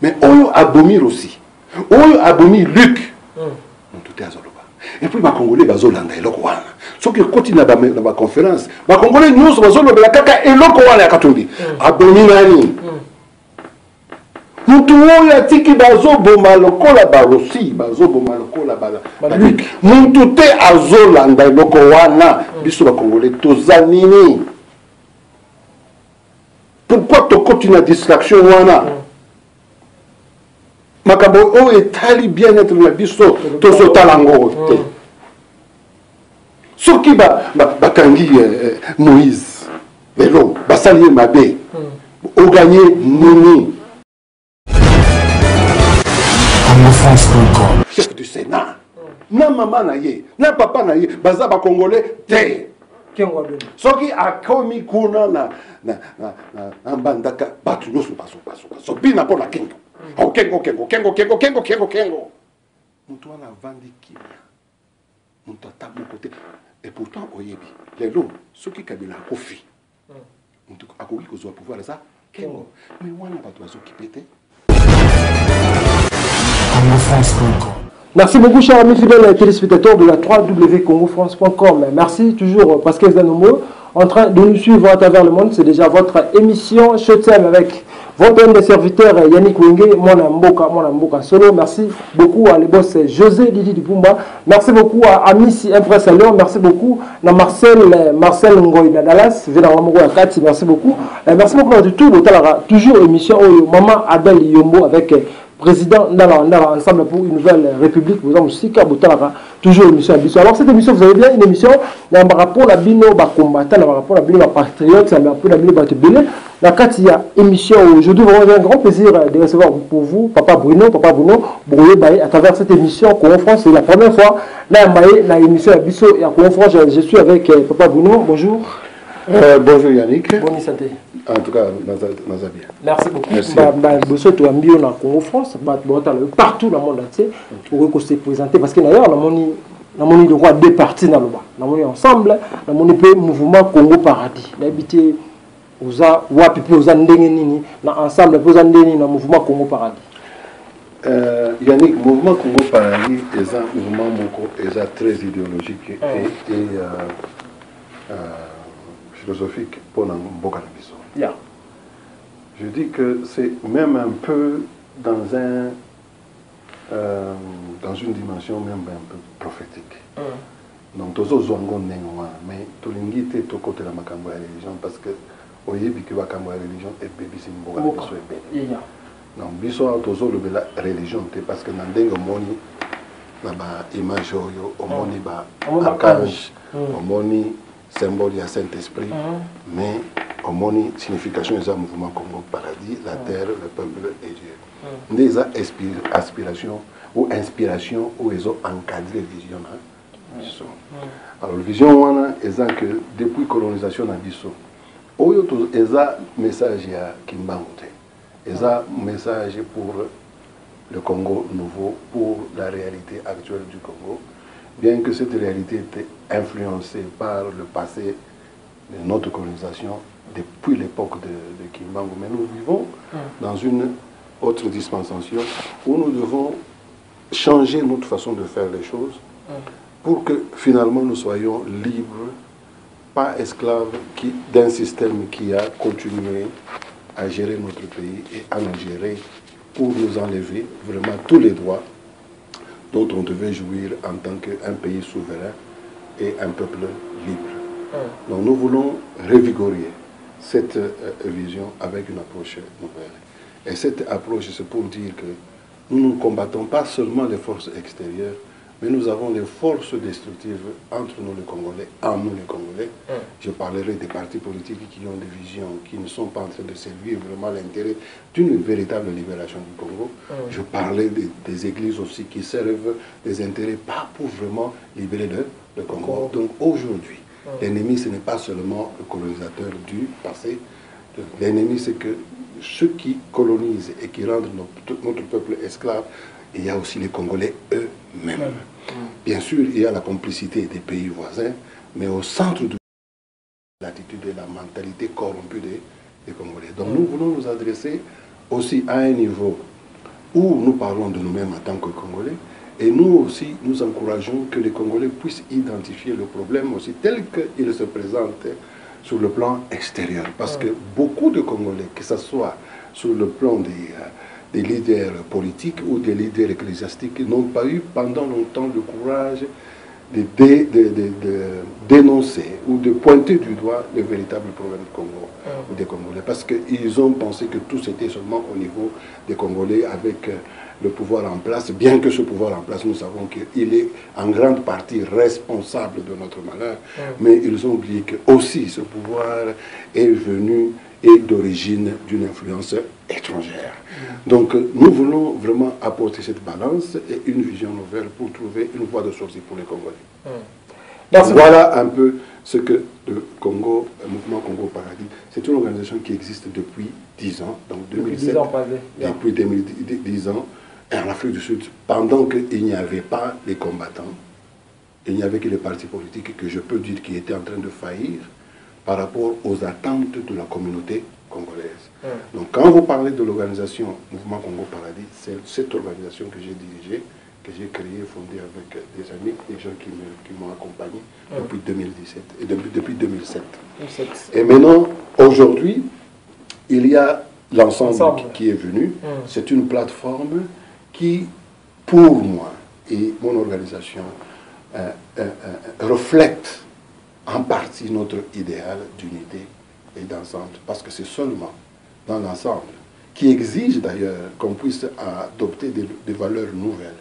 Mais on abomir aussi. On abomir Luc. Tout est à Zoloba. Et puis, les Congolais, ils ont l'anda et l'okwana. Ceux qui continuent dans ma conférence, les Congolais, nous, ils ont l'anda kaka et l'okwana à Katumbi. Abominani. Mutu oyo atiki bazo boma lokola barosi, bazo boma lokola bala. Mutu te azolanda eloko wana, biso ba Congolais tozanini. Pourquoi tu continues à distraction wana? Makambo o etali bien-être na biso tozotalango te. Soki bakangi Moïse, lelo basali mabe. O gagné nini? Chef du Sénat, na maman na ye, na papa na ye, baza ba Congolais te. Soki akomi kuna na bandaka batu nyonso baso bina po na kengo. Kengo. Mutu wana vandi kimia. Mutu atabu côté. Et pourtant oyebi, lelo soki Kabila kofi. Mutu akoki kozwa pouvoir ça kengo. Mais wana batu bazo kipete. Merci beaucoup, chers amis fidèles téléspectateurs de la www.congofrance.com. Merci toujours Pascal Zanomo en train de nous suivre à travers le monde. C'est déjà votre émission Shotem avec votre des serviteurs Yannick Wenge, Mwana Mboka Solo. Merci beaucoup à les boss José Didi Dupumba. Merci beaucoup à Amissi Impress Léon. Merci beaucoup à Marcel Ngoy Dallas. Merci beaucoup. Merci beaucoup à tout. Toujours émission Maman Abel Yombo avec président dans ensemble pour une nouvelle république, vous avez aussi toujours émission ambition. Alors cette émission, vous avez bien une émission dans rapport à bino combattant, dans rapport à bino patriote, dans rapport à bino batebele. Dans il y a émission aujourd'hui, vraiment un grand plaisir de recevoir pour vous Papa Bruno Brouillé Baye à travers cette émission Congo France. C'est la première fois là dans l'émission ambition et à Congo France. Je suis avec Papa Bruno. Bonjour. Bonjour Yannick. Bonne santé. En tout cas, bien. Merci beaucoup. Merci. Tu as mis en Congo France, partout dans le monde entier, pour se présenter. Parce que d'ailleurs, on a droit deux parties dans le bas. On est ensemble, on est mouvement Congo Paradis. L'habité aux ensemble, pour le mouvement Congo Paradis. Yannick, mouvement Congo Paradis est un mouvement très idéologique et philosophique pour Mboka Nabiso. Yeah. Je dis que c'est même un peu dans une dimension même un peu prophétique. Donc, tozo zongo nengwa, mais tolingite to côté la makambo ya religion parce que oyebi que makambo ya religion et bébé c'est Mboka Nabiso et bébé. Donc, biso tozo le la religion parce que nandengo moni na ba image yo omoni ba archange, omoni symbole du Saint-Esprit, mais au moni signification des mouvement Congo Paradis, la terre, le peuple et Dieu. Des aspirations ou inspiration où ils ont encadré la vision. Alors la vision est que depuis la colonisation dans Bissau, il y a un message à Kimbangote, il y a un message pour le Congo nouveau, pour la réalité actuelle du Congo. Bien que cette réalité était influencée par le passé de notre colonisation depuis l'époque de Kimbangu, mais nous vivons dans une autre dispensation où nous devons changer notre façon de faire les choses pour que finalement nous soyons libres, pas esclaves d'un système qui a continué à gérer notre pays et à nous gérer pour nous enlever vraiment tous les droits dont on devait jouir en tant qu'un pays souverain et un peuple libre. Donc nous voulons revigorer cette vision avec une approche nouvelle. Et cette approche, c'est pour dire que nous ne combattons pas seulement les forces extérieures, mais nous avons des forces destructives entre nous les Congolais, en nous les Congolais. Je parlerai des partis politiques qui ont des visions, qui ne sont pas en train de servir vraiment l'intérêt d'une véritable libération du Congo. Je parlais des églises aussi qui servent des intérêts pas pour vraiment libérer le Congo. Donc aujourd'hui, l'ennemi ce n'est pas seulement le colonisateur du passé, l'ennemi c'est que ceux qui colonisent et qui rendent notre peuple esclave, il y a aussi les Congolais eux-mêmes. Bien sûr, il y a la complicité des pays voisins, mais au centre de l'attitude et la mentalité corrompue des Congolais. Donc nous voulons nous adresser aussi à un niveau où nous parlons de nous-mêmes en tant que Congolais, et nous aussi, nous encourageons que les Congolais puissent identifier le problème aussi tel qu'il se présente sur le plan extérieur. Parce que beaucoup de Congolais, que ce soit sur le plan des leaders politiques ou des leaders ecclésiastiques, n'ont pas eu pendant longtemps le courage de dénoncer ou de pointer du doigt le véritable problème du Congo ou des Congolais. Parce qu'ils ont pensé que tout c'était seulement au niveau des Congolais avec le pouvoir en place, bien que ce pouvoir en place, nous savons qu'il est en grande partie responsable de notre malheur, mais ils ont oublié que aussi ce pouvoir est venu et d'origine d'une influence étrangère. Donc nous voulons vraiment apporter cette balance et une vision nouvelle pour trouver une voie de sortie pour les Congolais. Voilà un peu ce que le Congo, le mouvement Congo Paradis, c'est une organisation qui existe depuis 10 ans, donc 2007, depuis 10 ans, en Afrique du Sud, pendant qu'il n'y avait pas les combattants, il n'y avait que les partis politiques que je peux dire qui étaient en train de faillir par rapport aux attentes de la communauté congolaise. Donc quand vous parlez de l'organisation Mouvement Congo Paradis, c'est cette organisation que j'ai dirigée, que j'ai créée, fondée avec des amis, des gens qui m'ont accompagné depuis 2017 et depuis 2007. Et maintenant, aujourd'hui, il y a l'ensemble qui est venu. C'est une plateforme qui, pour moi et mon organisation, reflète en partie notre idéal d'unité et d'ensemble, parce que c'est seulement dans l'ensemble, qui exige d'ailleurs qu'on puisse adopter des valeurs nouvelles,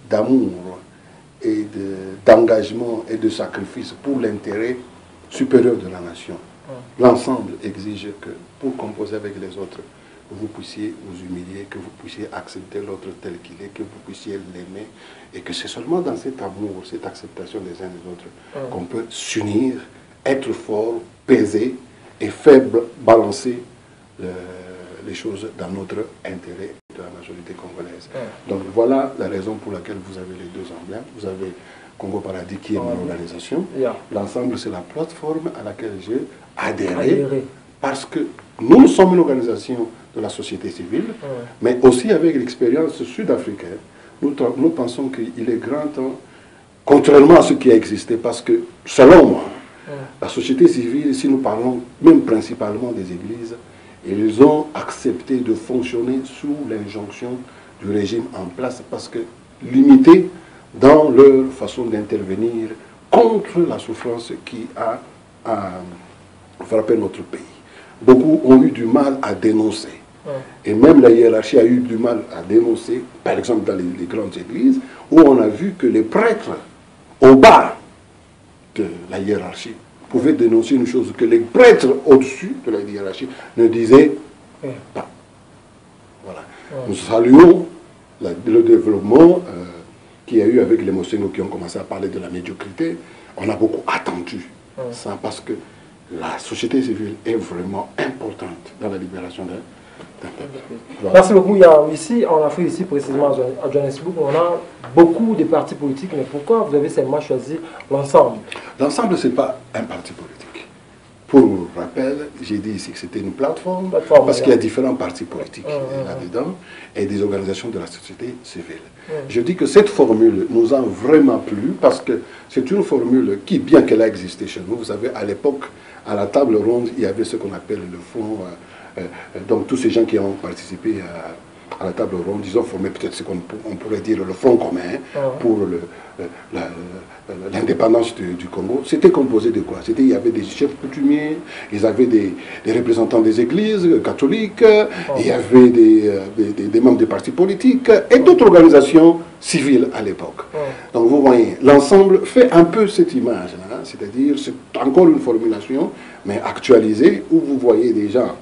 d'amour et d'engagement et de sacrifice pour l'intérêt supérieur de la nation. L'ensemble exige que pour composer avec les autres, vous puissiez vous humilier, que vous puissiez accepter l'autre tel qu'il est, que vous puissiez l'aimer, et que c'est seulement dans cet amour, cette acceptation des uns des autres qu'on peut s'unir, être fort, peser et faire balancer les choses dans notre intérêt de la majorité congolaise. Donc voilà la raison pour laquelle vous avez les deux emblèmes. Vous avez Congo Paradis qui est mon organisation. L'ensemble, c'est la plateforme à laquelle j'ai adhéré parce que nous sommes une organisation de la société civile, mais aussi avec l'expérience sud-africaine, nous pensons qu'il est grand temps, contrairement à ce qui a existé, parce que, selon moi, la société civile, si nous parlons même principalement des églises, ils ont accepté de fonctionner sous l'injonction du régime en place, parce que limités dans leur façon d'intervenir contre la souffrance qui a frappé notre pays. Beaucoup ont eu du mal à dénoncer. Et même la hiérarchie a eu du mal à dénoncer, par exemple dans les grandes églises, où on a vu que les prêtres, au bas de la hiérarchie, pouvaient dénoncer une chose que les prêtres au-dessus de la hiérarchie ne disaient pas. Voilà. Nous saluons le développement qu'il y a eu avec les Mossénos qui ont commencé à parler de la médiocrité. On a beaucoup attendu ça parce que la société civile est vraiment importante dans la libération d'un peuple. Voilà. Merci beaucoup. Il y a ici, en Afrique, ici précisément à Johannesburg, on a beaucoup de partis politiques, mais pourquoi vous avez seulement choisi l'ensemble? L'ensemble, ce n'est pas un parti politique. Pour rappel, j'ai dit ici que c'était une plateforme parce qu'il y a différents partis politiques là-dedans et des organisations de la société civile. Je dis que cette formule nous a vraiment plu parce que c'est une formule qui, bien qu'elle a existé chez nous, vous savez, à l'époque, à la table ronde, il y avait ce qu'on appelle le front. Donc tous ces gens qui ont participé à la table ronde, ils ont formé peut-être ce qu'on pourrait dire le front commun pour l'indépendance du Congo. C'était composé de quoi? Il y avait des chefs coutumiers, ils avaient des représentants des églises catholiques, il y avait des membres des partis politiques et d'autres organisations civiles à l'époque. Donc vous voyez, l'ensemble fait un peu cette image-là, c'est-à-dire c'est encore une formulation, mais actualisée, où vous voyez déjà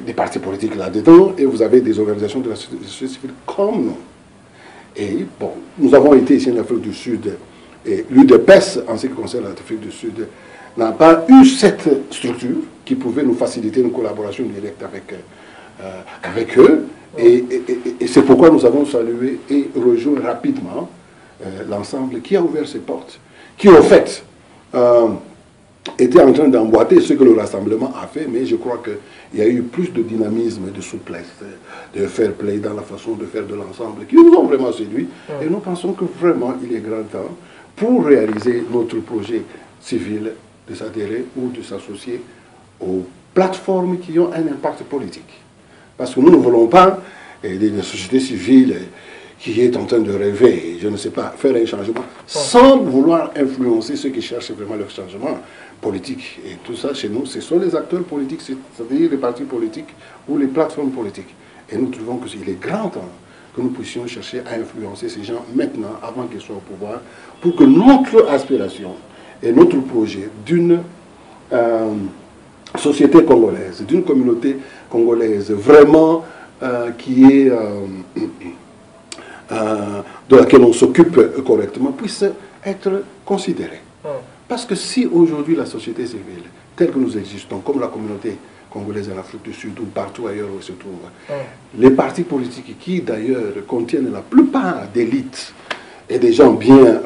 des partis politiques là-dedans, et vous avez des organisations de la société civile comme nous. Et bon, nous avons été ici en Afrique du Sud, et l'UDPS, en ce qui concerne l'Afrique du Sud, n'a pas eu cette structure qui pouvait nous faciliter une collaboration directe avec eux. Et c'est pourquoi nous avons salué et rejoint rapidement l'ensemble qui a ouvert ses portes, qui au fait était en train d'emboîter ce que le rassemblement a fait, mais je crois qu'il y a eu plus de dynamisme, de souplesse, de fair play dans la façon de faire de l'ensemble qui nous ont vraiment séduits. Et nous pensons que vraiment il est grand temps pour réaliser notre projet civil de s'adhérer ou de s'associer aux plateformes qui ont un impact politique. Parce que nous ne voulons pas des sociétés civiles qui est en train de rêver, je ne sais pas, faire un changement, sans vouloir influencer ceux qui cherchent vraiment leur changement politique. Et tout ça, chez nous, ce sont les acteurs politiques, c'est-à-dire les partis politiques ou les plateformes politiques. Et nous trouvons qu'il est grand temps que nous puissions chercher à influencer ces gens maintenant, avant qu'ils soient au pouvoir, pour que notre aspiration et notre projet d'une société congolaise, d'une communauté congolaise vraiment qui est... de laquelle on s'occupe correctement, puisse être considérée. Parce que si aujourd'hui la société civile, telle que nous existons, comme la communauté congolaise en Afrique du Sud ou partout ailleurs où elle se trouve, les partis politiques qui d'ailleurs contiennent la plupart d'élites et des gens bien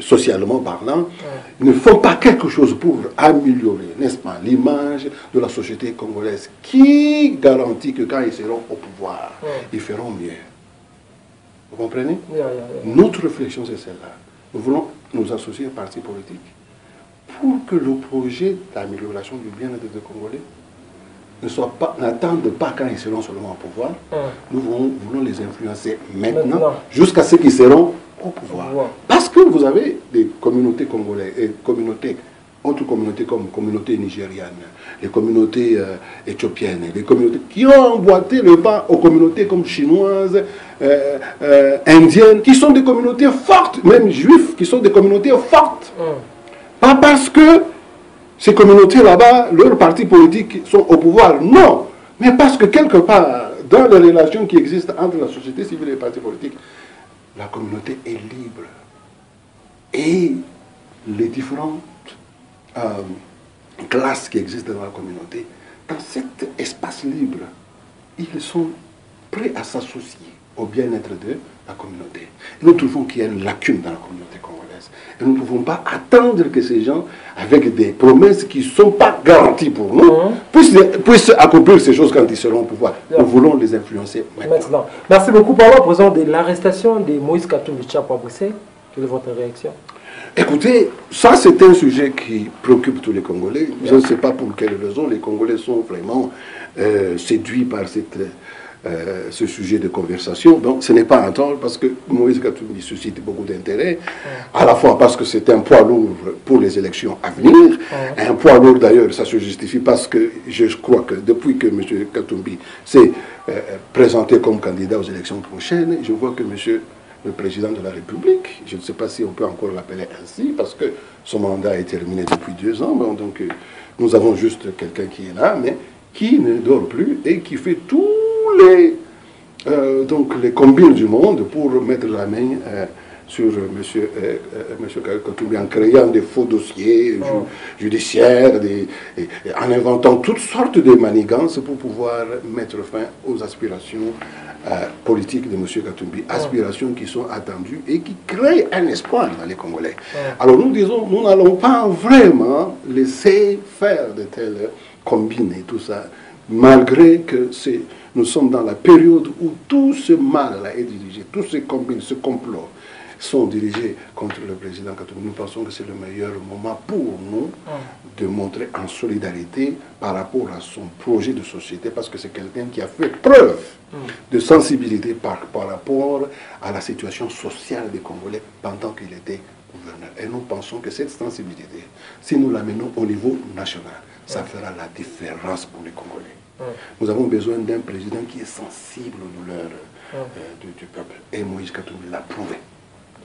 socialement parlant, ne font pas quelque chose pour améliorer, n'est-ce pas, l'image de la société congolaise, qui garantit que quand ils seront au pouvoir, ils feront mieux. Vous comprenez? Notre réflexion, c'est celle-là. Nous voulons nous associer à un parti politique pour que le projet d'amélioration du bien-être des Congolais n'attende pas quand ils seront seulement au pouvoir. Nous voulons les influencer maintenant. Jusqu'à ce qu'ils seront au pouvoir. Parce que vous avez des communautés congolaises et autres communautés comme communauté nigériane, les communautés éthiopiennes, les communautés qui ont emboîté le pas aux communautés comme chinoises, indiennes, qui sont des communautés fortes, même juifs, qui sont des communautés fortes. Pas parce que ces communautés là-bas, leurs partis politiques sont au pouvoir, non, mais parce que quelque part, dans les relations qui existent entre la société civile et les partis politiques, la communauté est libre. Et les différentes classes qui existent dans la communauté, dans cet espace libre, ils sont prêts à s'associer au bien-être de la communauté. Et nous trouvons qu'il y a une lacune dans la communauté congolaise. Et nous ne pouvons pas attendre que ces gens, avec des promesses qui ne sont pas garanties pour nous, puissent accomplir ces choses quand ils seront au pouvoir. Nous voulons les influencer maintenant. Merci beaucoup. Parlons à présent de l'arrestation de Moïse Katumbi Tshapou à Bruxelles. Quelle est votre réaction? Écoutez, ça c'est un sujet qui préoccupe tous les Congolais. Je ne sais pas pour quelle raison les Congolais sont vraiment séduits par ce sujet de conversation. Donc ce n'est pas un tort parce que Moïse Katumbi suscite beaucoup d'intérêt, à la fois parce que c'est un poids lourd pour les élections à venir, un poids lourd d'ailleurs, ça se justifie parce que je crois que depuis que M. Katumbi s'est présenté comme candidat aux élections prochaines, je vois que M. le président de la République, je ne sais pas si on peut encore l'appeler ainsi, parce que son mandat est terminé depuis 2 ans, donc nous avons juste quelqu'un qui est là, mais qui ne dort plus et qui fait tous les combines du monde pour mettre la main sur M. Katumbi en créant des faux dossiers judiciaires, en inventant toutes sortes de manigances pour pouvoir mettre fin aux aspirations politiques de M. Katumbi, aspirations qui sont attendues et qui créent un espoir dans les Congolais. Alors nous disons, nous n'allons pas vraiment laisser faire de telles combines et tout ça, malgré que nous sommes dans la période où tout ce mal-là est dirigé, tous ces combines, ce complot sont dirigés contre le président Katumbi. Nous pensons que c'est le meilleur moment pour nous de montrer en solidarité par rapport à son projet de société, parce que c'est quelqu'un qui a fait preuve de sensibilité par rapport à la situation sociale des Congolais pendant qu'il était gouverneur. Et nous pensons que cette sensibilité, si nous l'amenons au niveau national, ça fera la différence pour les Congolais. Nous avons besoin d'un président qui est sensible aux douleurs du peuple. Et Moïse Katumbi l'a prouvé.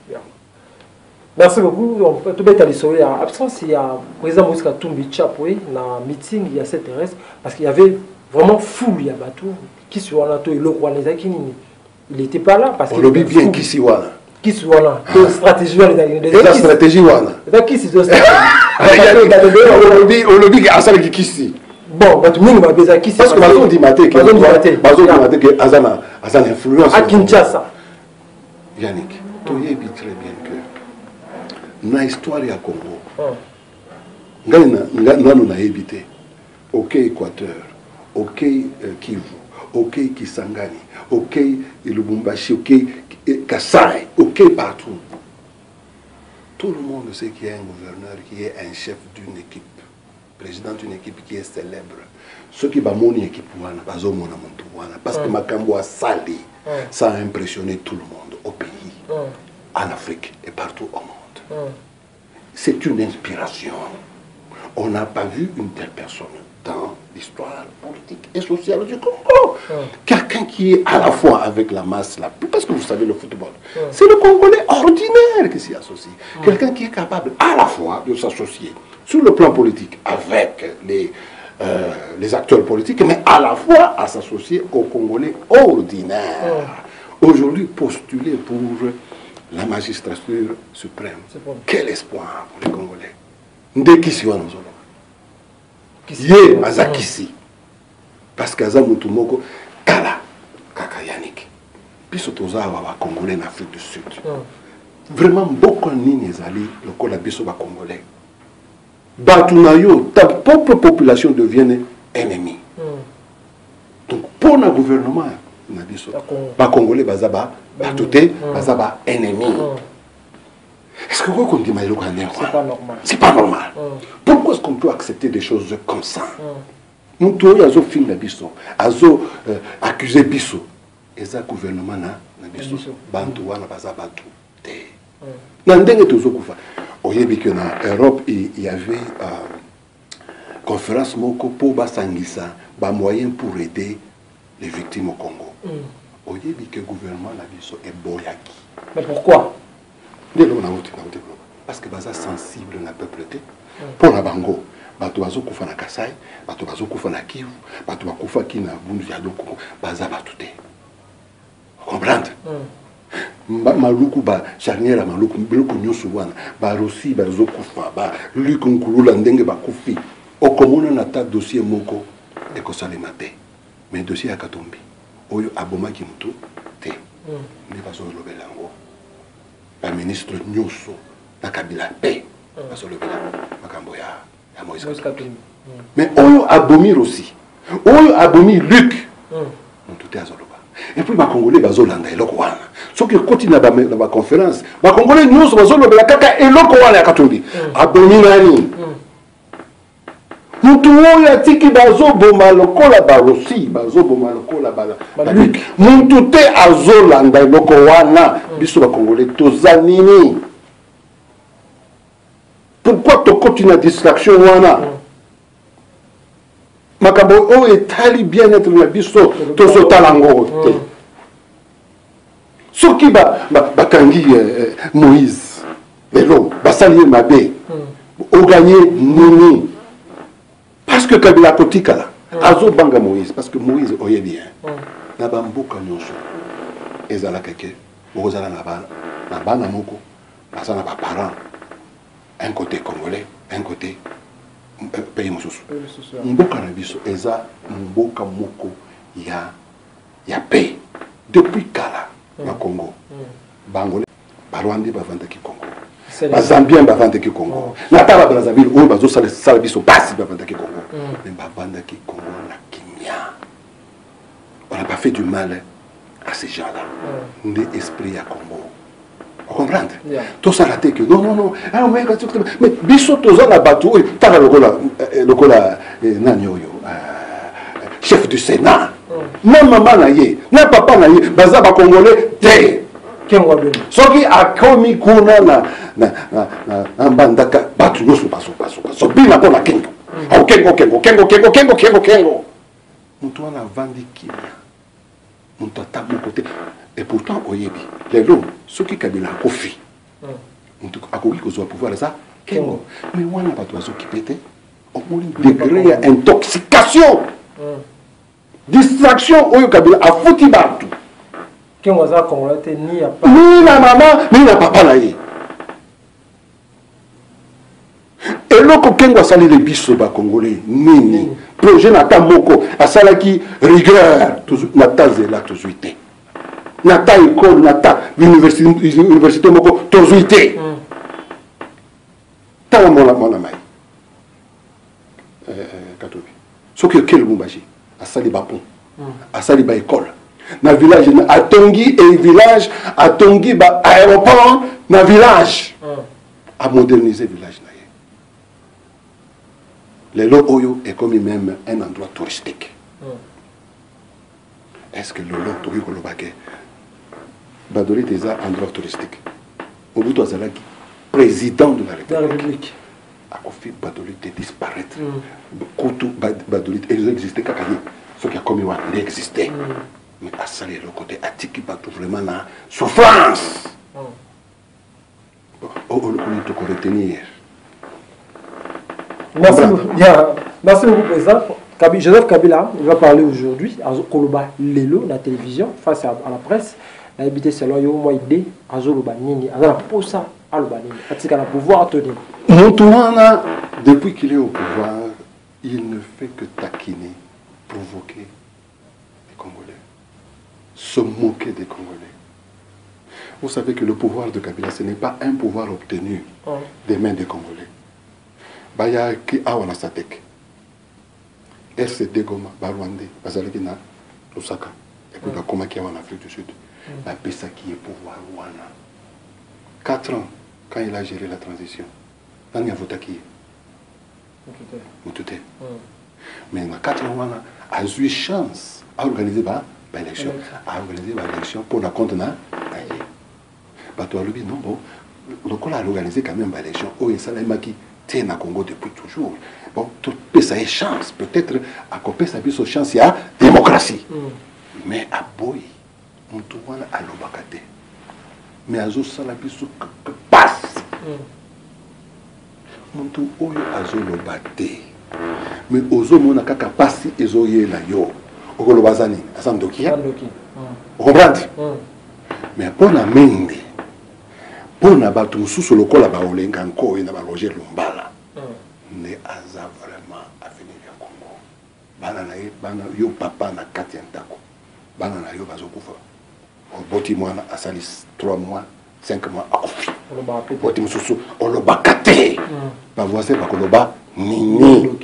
Bien. Merci beaucoup. On peut tout mettre à l'histoire. En absence, il y a le président Moïse Katumbi Tshapou dans le meeting, il y a cette terrestre, parce qu'il y avait vraiment foule, il y a bateau. Qui soit là, il n'était pas là. Parce on le dit bien, qui s'y voit là. Qui soit là. La stratégie. Et la stratégie, voilà. Qui s'y voit là. On le dit qui s'y. Bon, tout le monde va besoin qui s'y. Parce que Bazon dit que Azana influence. À Kinshasa. Yannick, tu sais très bien que dans l'histoire du Congo, Nous évité. Ok, Équateur. Ok, Kivu. Ok, Kisangani. Ok, Lubumbashi. Ok, Kassai. Ok, partout. Tout le monde sait qu'il y a un gouverneur qui est un chef d'une équipe, président d'une équipe qui est célèbre. Ceux qui ont mon équipe, parce que Makambo a sali, ça a impressionné tout le monde au pays, en Afrique et partout au monde. C'est une inspiration. On n'a pas vu une telle personne dans l'histoire politique et sociale du Congo. Quelqu'un qui est à la fois avec la masse, parce que vous savez le football, c'est le Congolais ordinaire qui s'y associe. Quelqu'un qui est capable à la fois de s'associer sur le plan politique avec les acteurs politiques, mais à la fois à s'associer aux Congolais ordinaires. Aujourd'hui, postuler pour la magistrature suprême, quel espoir pour les Congolais. Ndekisi wa nzolo. Ye azakisi. Parce que Azamutumoko kala kaka Yannick. Biso toza wa Congolais en Afrique du Sud. Vraiment beaucoup nini ezali lokola biso ba Congolais. Batunayo ta propre population devient ennemie. Donc pour le gouvernement na biso ba Congolais bazaba batute bazaba ennemi. Est-ce que vous comprenez le C'est pas normal. C'est pas normal. Pourquoi est-ce qu'on peut accepter des choses comme ça? Nous tous, nous avons filmé Bisso, nous avons accusé Bisso. Et ça, le gouvernement na Bisso, Bantoua na baza Bantou. Nandenge tozo kufa. Oyebi que na Europe il y avait conférence moko pour basangisa, ba moyen pour aider les victimes au Congo. Oyebi que le gouvernement na Bisso est boyaki. Mais pourquoi? Parce que baza sensible na peuple pour la bango bato bazo kufa na Kasai bato bazo kufa na Kivu bato bakufa ki na Bundu ya Loko baza batute comprendre maluku ba charnière maluku biloko nyoso wana ba rosi bazo kufa ba lukunkulula ndenge bakufi okomona na ta dossier moko ekosalema te mais dossier ya Katumbi oyo abomaki mutu te ne bazo lobela ngo la ministre Nyuso, la Kabila paix, parce que le Makambo ya Moïse Katumbi. Mais Oyo Abomir aussi. Oyo Abomir Luc. Tout est à Zoloba. Et puis les Congolais bazolanda et lokwana. Ceux qui continuent dans la conférence, les Congolais Nyuso bazoloba la kaka et lokwana ya Katumbi. Abomir nani. Mutu oyo atiki bazoboma lokola barosi bazoboma lokola bala mutu te azolanda eloko wana biso ba Congolais tozanini. Pourquoi tu continues la distraction wana makambo o etali bien-être na biso tozotalango te soki bakangi Moïse lelo basali mabe o gagné nini. Parce que Kabila Kotikala, Azo Banga Moïse, parce que Moïse oye bien, Nabambuka Nyonso, Ezala Keke, Ozala Nabana Moko, Basana parents, un côté congolais, un côté pays Moussous. Mboka Nabiso, Eza, Mboka Moko, ya paix. Depuis Kala, na Congo, Bangolais, Barwandi Bavandaki Congo. Les Zambiens bavandaki Congo. Natala Brazzaville, où bazo salabiso passe bavandaki Congo. Mais bavandaki Congo na kimia. On n'a pas fait du mal à ces gens-là. On est esprit à Congo. Vous comprenez? Tout ça raté que non. Ah mais biso toza na bateau, tala lokola nanyoyo chef du Sénat. Na maman na ye, na papa na ye, baza ba Congolais te. Soki akomi kuna na mbandaka batu yosu paso so bina pona kengo kengo mutu wana vandi kimia mutu atabu côté et pourtant oyebi lelo soki Kabila kofi mutu akoki kozwa pouvoir ça kengo mais wana batu azoki pete omoni degré ya intoxication distraction oyo Kabila afuti batu ni la maman, ni la papa là. Et là, quand on sali les biso ba Congolais, nini, projet nata moko, asala ki rigueur, nata zela tozuité. Nata école, nata université moko tozuité. Tawa mona mai. Katobi. Ce que quel Lumbashi, à Salibapon, à Saliba école. Dans le village, à Tongi et village, à Tongi, aéroport, dans le village. À moderniser le village. Le Oyo est comme même un endroit touristique. Est-ce que le Togo Kolobake, Badoli est un endroit touristique? Mobutu Azalaki, président de la République. A confié Badoli de disparaître. Koutou Badoli, ils existaient Kakaye. Ce qui a commis, il existait. Mais à salir le côté Atiki Batou vraiment la souffrance. On peut retenir. Merci beaucoup, Président. Joseph Kabila, il va parler aujourd'hui à Koloba Lelo, la télévision, face à la presse. La habité selon yo moi idée à Zoloba Nini, à la posa à l'Obanini, à la pouvoir tenir. Moutouana, depuis qu'il est au pouvoir, il ne fait que taquiner, provoquer les Congolais, se moquer des Congolais. Vous savez que le pouvoir de Kabila, ce n'est pas un pouvoir obtenu des mains des Congolais. Baya ki awana satek. RCD Goma, Barwande, Bazaleki na Lusaka, et puis Bakoma qui est en Afrique du Sud. La PESA qui est pouvoir Wana. 4 ans, quand il a géré la transition, il y a voté qui Moutouté. Mais dans 4 ans, on a eu chance à organiser l'élection. À organiser l'élection pour la compte na Bato Alubi, non, bon, le a organisé quand même l'élection. Oh, et ça l'a maki. C'est na Congo depuis toujours. Bon, tout ça est chance. Peut-être à côté ça a chance, il y a démocratie. Mais à Boy, on trouve à l'Obakate. Mais à Zo Salabiso passe. On trouve à Zo l'Obate. Mais aux hommes, on a qu'à passer et Zo yé la yo. Au Golobazani, à Sandoki. Vous comprenez? Mais pour la main, pour na batu mususu lokola ba olenga nko na ba Roger Lumbala ne aza vraiment avenir ya Congo bana na ye bana yo papa na kati ndako bana na yo bazokufa oboti mwana asali 3 mois 5 mois akufi oboti mususu oloba kate ba voisin ba koloba nini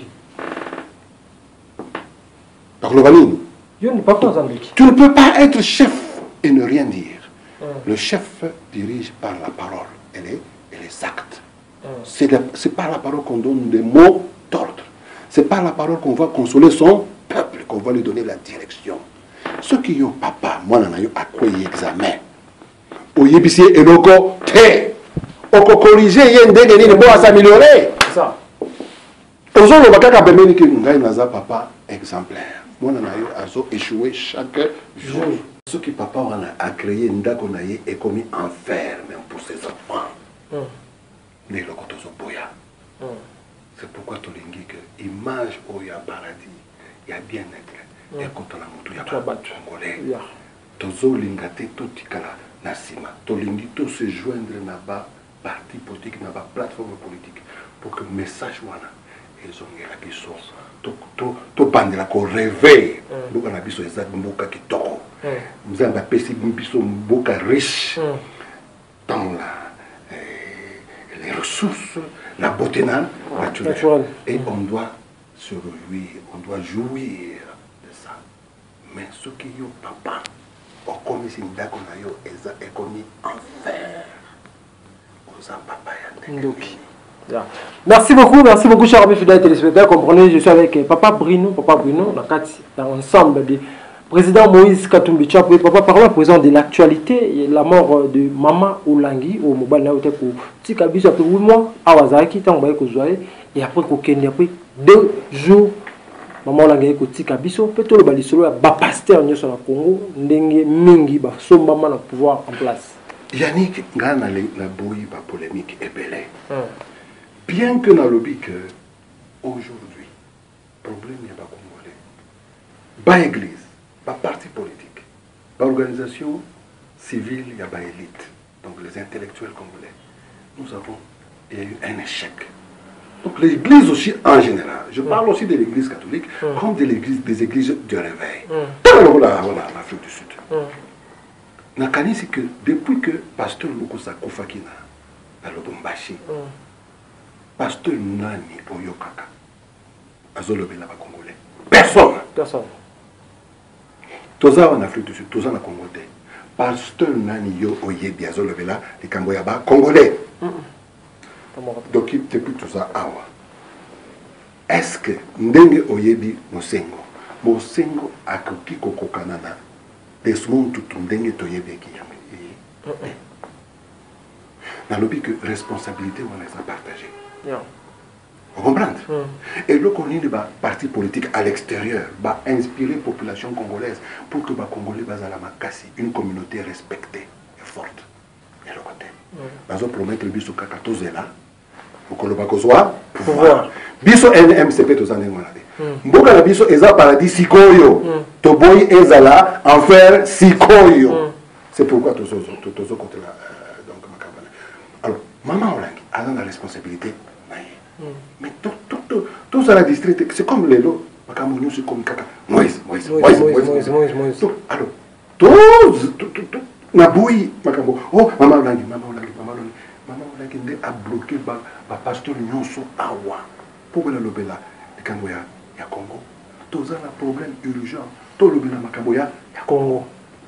ba koloba nini tu ne peux pas être chef et ne rien dire. Le chef dirige par la parole et les actes. C'est par la parole qu'on donne des mots d'ordre. C'est par la parole qu'on va consoler son peuple, qu'on va lui donner la direction. Ce qui ont papa, moi, je suis à quoi examen. Au yébissé et loco, té. Au corriger, il y a une dégaine de bois à s'améliorer. C'est ça. Aujourd'hui, on va faire que nous avons papa exemplaire. Moi, je suis échoué chaque jour. Ce que papa a créé, est commis enfer même pour ses enfants. C'est pourquoi tu as dit que l'image où il y a paradis, il y a bien-être. Et quand on a montré, il y a pas de Congolais. Tozo lingate tout tikala nasima. Tolingi tout se joindre dans bas parti politique, dans bas plateforme politique pour que le message wana ils ont la biso. To bandela ko réveil. Nous on a biso ezat mboka kitoko. Nous avons pesi biso mboka riche dans les ressources, la beauté naturelle. Et on doit se réjouir, on doit jouir de ça. Mais ce qui est papa, au commis si ndako na yo est commis enfer. Oza papa ya. Merci beaucoup, chers amis fidèles téléspectateurs. Comprenez, je suis avec Papa Bruno, dans ensemble de président Moïse Katumbi Chapwe. Papa, parlons à présent de l'actualité, la mort de Maman Olangi au mobile naote pour Tikabiso après 8 mois à Wazaki, tant que vous voyez, et après qu'aucun après 2 jours, Maman Olangi ko Tikabiso, peut-être le balisolo à Bapasteur sur la Congo, Ndenge Mingi, son maman a pouvoir en place. Yannick, Gana la bouille par polémique et belé. Bien que dans le but que aujourd'hui, problème n'est pas congolais. Pas église, pas parti politique, pas organisation civile, il y a pas élite. Donc les intellectuels congolais, nous avons eu un échec. Donc l'église aussi en général, je parle aussi de l'église catholique comme des églises de réveil. Dans l'Afrique du Sud. Nakani, c'est que depuis que pasteur Lukusa Koufakina à Lubumbashi, pasteur Nani Oyokaka, azolobela ba Congolais. Personne. Personne. Toza en Afrique du Sud, toza na Congo te. Pasteur nani yo oyebi azolobela likambo ya ba Congolais. Donc depuis tout ça awa. Est-ce que ndenge oyebi Mosengo akoki kokokanana Desmond Tutu ndenge toyebi ki nalobi que responsabilité on les a partagées. Vous comprenez? Et le qu'on est ba parti politique à l'extérieur va inspirer la population congolaise pour que les Congolais basent à la makasi une communauté respectée et forte. Et le côté. Nous promettre biso kakatoze là pour que le bakozwa pouvoir. Biso NMCP to zane ngolade. Mboka na biso eza paradis sikoyo. Toboyi ezala enfer sikoyo. C'est pourquoi tozo côté là donc makabana. Alors maman Olangi a la responsabilité. Mais tout ça la district, c'est comme les lots. C'est comme caca. Moïse. Alors, tout, Naboui, Makambo. Oh, maman Olangi a bloqué le pasteur Nyonso Awa. Pour le lobela, le Kangoya, il y a Congo. Tout ça, un problème urgent. Tout le lobela, Makamboya, il y a Congo.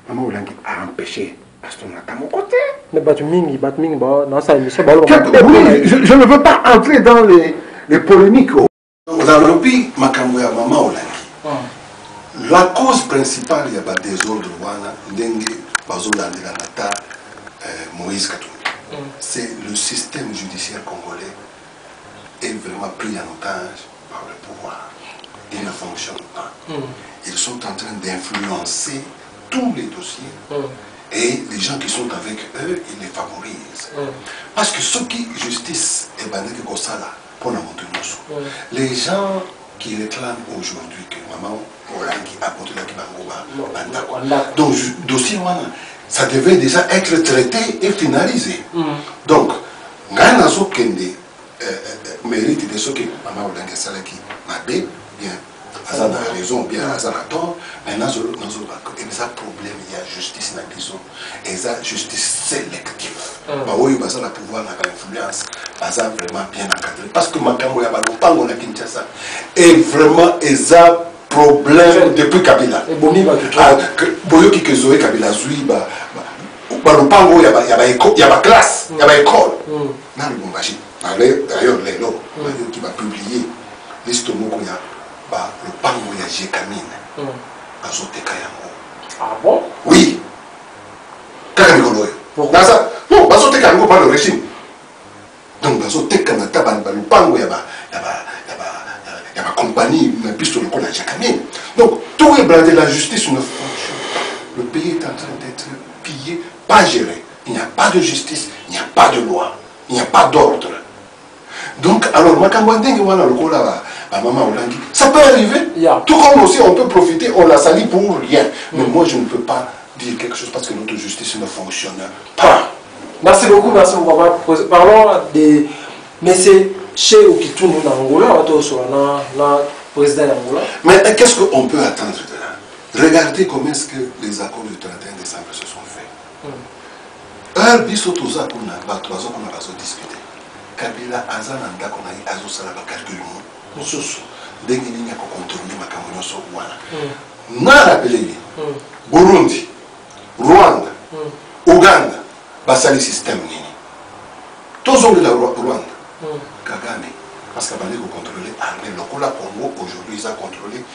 Maman Olangi a empêché. Pasteur à mon côté. Mais dans sa émission, je ne veux pas entrer dans les polémiques. Dans le pays, Makamboya, Maman Olangi. La cause principale, il y a des désordre, Moïse Katumbi. C'est le système judiciaire congolais est vraiment pris en otage par le pouvoir. Il ne fonctionne pas. Ils sont en train d'influencer tous les dossiers. Et les gens qui sont avec eux, ils les favorisent. Parce que ceux qui justice et pour la montée les gens qui réclament aujourd'hui que maman Olangi a porté la Kibangoba, donc dossier ça devait déjà être traité et finalisé. Donc, Nganazo Kende mérite de ce que maman Olangi Salaki m'a bien. Azan a raison, bien Azan a tort, mais dans un problème, il y a justice dans la prison, et il y a justice sélective. Oui, il y a pouvoir, il y a influence, il y a vraiment bien encadré. Parce que Makambo y a Balupango na Kinshasa, et vraiment, il y a problème depuis Kabila. Boyoki que Zoé Kabila Zoui, Balupango, il y a classe, il y a école. Dans le Bombashi, d'ailleurs, les lots, qui va publier l'histoire qu'il y a. Le pango ya Jekamine azoteka yango. Ah bon? Oui. Kaka mikolo yo. Nasa non, bazoteka yango par le régime. Donc bazoteka na taban le pango ya ba compagnie na biso le kola Jekamine. Donc tout est bradé, la justice ne fonctionne. Le pays est en train d'être pillé, pas géré. Il n'y a pas de justice, il n'y a pas de loi, il n'y a pas d'ordre. Donc alors makambo ndenge wana lokola Maman Olangi, ça peut arriver. Tout comme aussi on peut profiter, on la salit pour rien. Mais moi je ne peux pas dire quelque chose parce que notre justice ne fonctionne pas. Merci beaucoup, merci beaucoup. Parlons des messieurs chez Okitoun en Angola, le président d'Angola. Mais qu'est-ce qu'on peut attendre de là? Regardez comment est-ce que les accords du 31 décembre se sont faits. Bisotoza kuna batwazo kuna bazo discuter. Kabila azananda kuna azo sala ba calcul mosusu ndenge nini ya kokontrole makambo nyonso wana na rappeleli Burundi, Rwanda, Uganda basali système nini tozongela Rwanda Kagame parce que bandi kocontrôler armée lokola Congo aujourd'hui ils ont contrôlé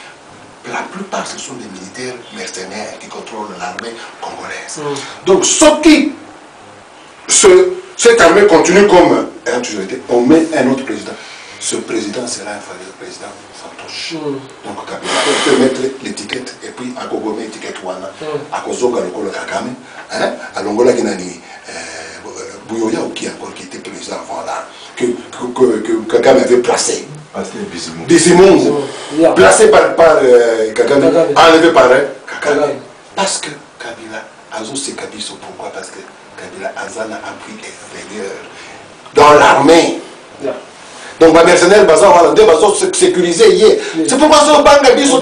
la plupart ce sont des militaires mercenaires qui contrôlent l'armée congolaise. Donc ce qui cette armée continue comme on met un autre président. Ce président sera inférieur au président Fantoche. Donc Kabila peut mettre l'étiquette et puis à Kogome étiquette wana à Kozoga le Kolo Kagame, à Longola Ginani Bouyoya ou qui encore qui était président avant là que Kagame avait placé. Bizimungu placé par Kagame, enlevé par Kagame. Parce que Kabila Azo c'est Kabiso, pourquoi? Parce que Kabila Azana a pris extérieur dans l'armée. Donc, les mercenaires sont sécurisés hier. C'est pourquoi ce banga biso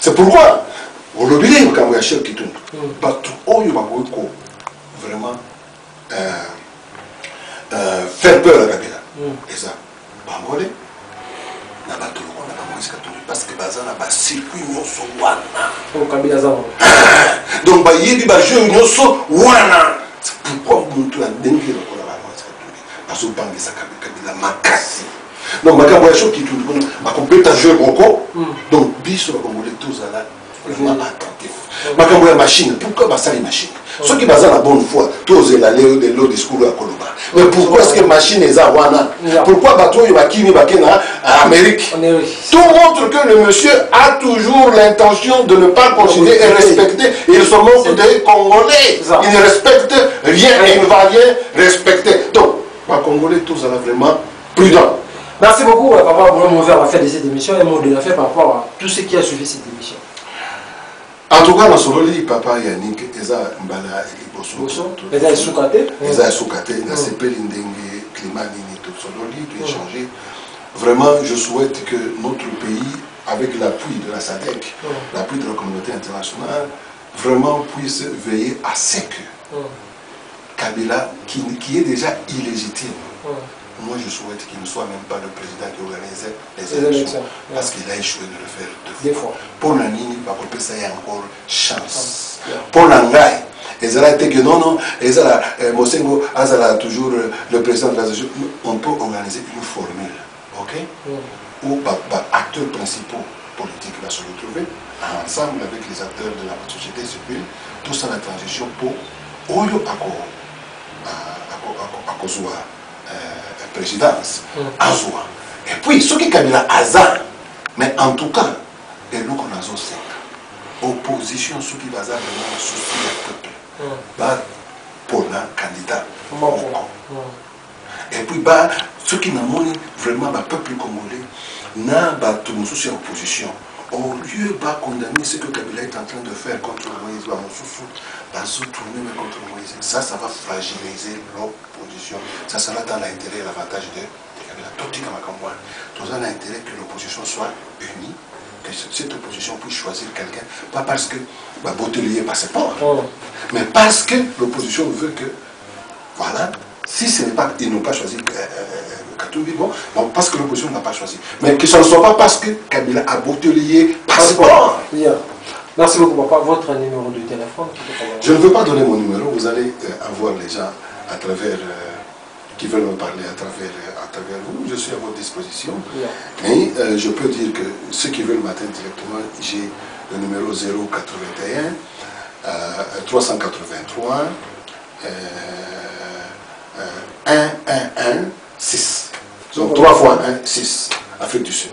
c'est pourquoi au lobby quand il chef qui tourne partout où il va vraiment faire peur à Kabila. Et ça, Bangolais, na bato lokola na Moïse Katumbi parce que baza na ba circuit nyonso wana. Donc bayebi ba jeu nyonso wana. Pourquoi muntu adengi lokola ba Moïse Katumbi parce que bangisa Kabila makasi. Donc makambo ya choki tout bon ba complète jeu roko. Donc biso ba congolais tous ala vraiment attentif. Makambo ya machine pourquoi ba sali machine? Ceux qui basent la bonne foi, tous les de l'eau discours à Koloba. Mais pourquoi est-ce que machine est à Wana? Pourquoi bateau est à Amérique? Tout montre que le monsieur a toujours l'intention de ne pas considérer et respecter. Il se montre des Congolais. Il ne respecte rien et il ne va rien respecter. Donc, les Congolais, tous sont vraiment prudents. Merci beaucoup, papa, pour avoir fait de cette émission et mot de la fait par rapport à tout ce qui a suivi cette émission. En tout cas, dans ce rôle, papa Yannick, ils ont mbala iboso. Ils ont soukaté. Ils ont soukaté. Dans ces pays d'Indengue, climat, tout ce rôle, tout échanger. Vraiment, je souhaite que notre pays, avec l'appui de la SADC, l'appui de la communauté internationale, vraiment puisse veiller à ce que Kabila, qui est déjà illégitime, moi je souhaite qu'il ne soit même pas le président qui organise les élections, parce qu'il a échoué de le faire deux fois. Pour la Nini, ça y a encore chance. Pour l'Angaï, ils ont été que non, Mosengo a toujours le président de la région. On peut organiser une formule, ok, où les acteurs principaux politiques vont se retrouver ensemble avec les acteurs de la société civile, tout ça la transition pour Oyo Akozua. Présidence, Azoua. Et puis, ce qui est Kabila Azar, mais en tout cas, et nous qu'on a aussi, opposition, ce qui va avoir vraiment souci du peuple, pour un candidat. Et puis, ce qui n'a vraiment le peuple congolais, n'a pas tout le souci opposition. Au lieu de condamner ce que Kabila est en train de faire contre Moïse, va se tourner contre Moïse. Ça va fragiliser l'opposition. Ça sera dans l'intérêt et l'avantage de Kabila. Tout ça, l'intérêt que l'opposition soit unie, que cette opposition puisse choisir quelqu'un, pas parce que Botelier passe pas, mais parce que l'opposition veut que, voilà, si ce n'est pas, ils n'ont pas choisi Katumbi, bon, parce que l'opposition n'a pas choisi. Mais que ce ne soit pas parce que Kabila a Botelier passe pas. Merci beaucoup, papa. Votre numéro de téléphone? Je ne veux pas donner mon numéro. Vous allez avoir les gens à travers, qui veulent me parler à travers vous. Je suis à votre disposition. Mais je peux dire que ceux qui veulent m'atteindre directement, j'ai le numéro 081 383 111 Donc 3 fois 1, 6. Afrique du Sud.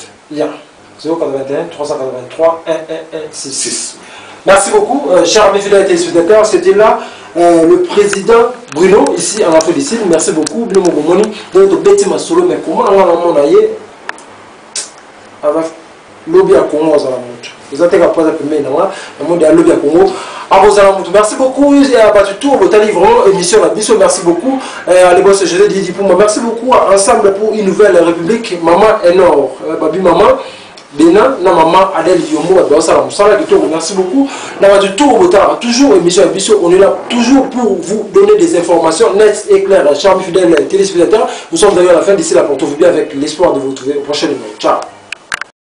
081 383 1116. Merci beaucoup, chers amis fidèles téléspectateurs. C'était là le président Bruno, ici en Afrique du Sud. Merci beaucoup. Bruno Mogomoni, notre bêtise ma solo, mais comment on a eu lobby à Congo à la montre. Vous êtes capable de payer le monde à lobby à Congo. Merci beaucoup. Et à battu tour, le tali vraiment émission la biso. Merci beaucoup. Allez boss, je l'ai dit pour moi. Merci beaucoup. Ensemble pour une nouvelle république. Maman énorme, babi maman. Bena, na maman Adèle Yomo, merci beaucoup. Toujours émission on est là toujours pour vous donner des informations nettes et claires. Chers fidèles téléspectateurs, nous sommes d'ailleurs à la fin d'ici là pour vous bien avec l'espoir de vous retrouver au prochain numéro. Ciao.